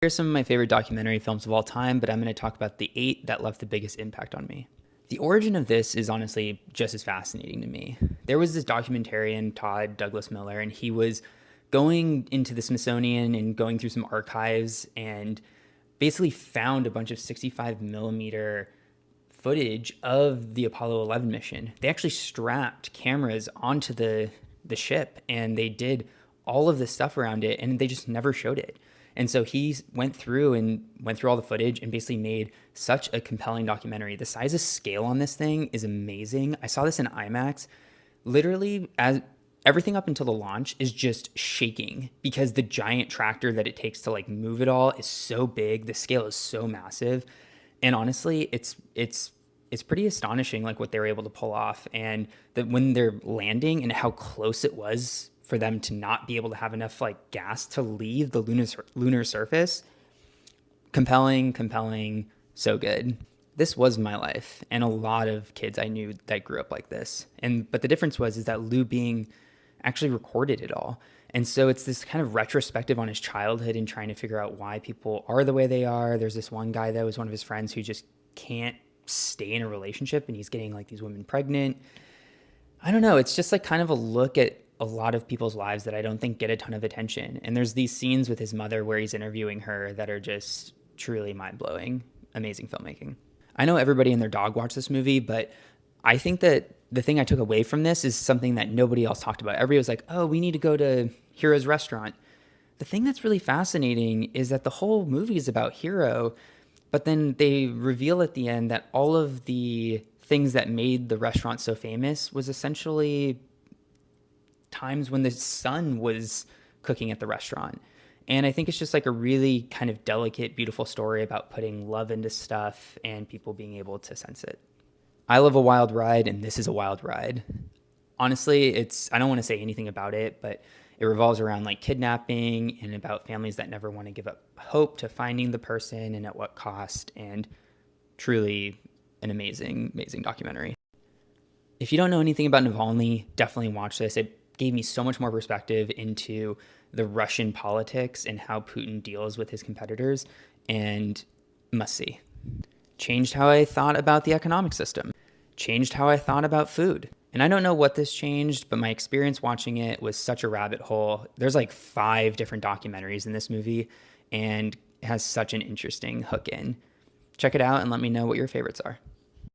Here's some of my favorite documentary films of all time, but I'm going to talk about the 8 that left the biggest impact on me. The origin of this is honestly just as fascinating to me. There was this documentarian, Todd Douglas Miller, and he was going into the Smithsonian and going through some archives and basically found a bunch of 65 millimeter footage of the Apollo 11 mission. They actually strapped cameras onto the ship and they did all of this stuff around it and they just never showed it. And so he went through all the footage and basically made such a compelling documentary. The size of scale on this thing is amazing. I saw this in IMAX. Literally, as everything up until the launch is just shaking because the giant tractor that it takes to like move it all is so big. The scale is so massive. And honestly, it's pretty astonishing like what they were able to pull off, and that when they're landing and how close it was for them to not be able to have enough like gas to leave the lunar surface. Compelling, so good. This was my life, and a lot of kids I knew that grew up like this. But the difference is that Lou Bing actually recorded it all. And so it's this kind of retrospective on his childhood and trying to figure out why people are the way they are. There's this one guy that was one of his friends who just can't stay in a relationship and he's getting like these women pregnant. I don't know. It's just like kind of a look at a lot of people's lives that I don't think get a ton of attention. And there's these scenes with his mother where he's interviewing her that are just truly mind-blowing. Amazing filmmaking. I know everybody and their dog watched this movie, but I think that the thing I took away from this is something that nobody else talked about. Everybody was like, oh, we need to go to Hero's restaurant. The thing that's really fascinating is that the whole movie is about Hero, but then they reveal at the end that all of the things that made the restaurant so famous was essentially times when the son was cooking at the restaurant. And I think it's just like a really kind of delicate, beautiful story about putting love into stuff and people being able to sense it. I love a wild ride, and this is a wild ride. Honestly, I don't want to say anything about it, but it revolves around like kidnapping and about families that never want to give up hope to finding the person and at what cost, and truly an amazing, amazing documentary. If you don't know anything about Navalny, definitely watch this. It gave me so much more perspective into the Russian politics and how Putin deals with his competitors, and must see. Changed how I thought about the economic system. Changed how I thought about food. And I don't know what this changed, but my experience watching it was such a rabbit hole. There's like 5 different documentaries in this movie, and it has such an interesting hook in. Check it out and let me know what your favorites are.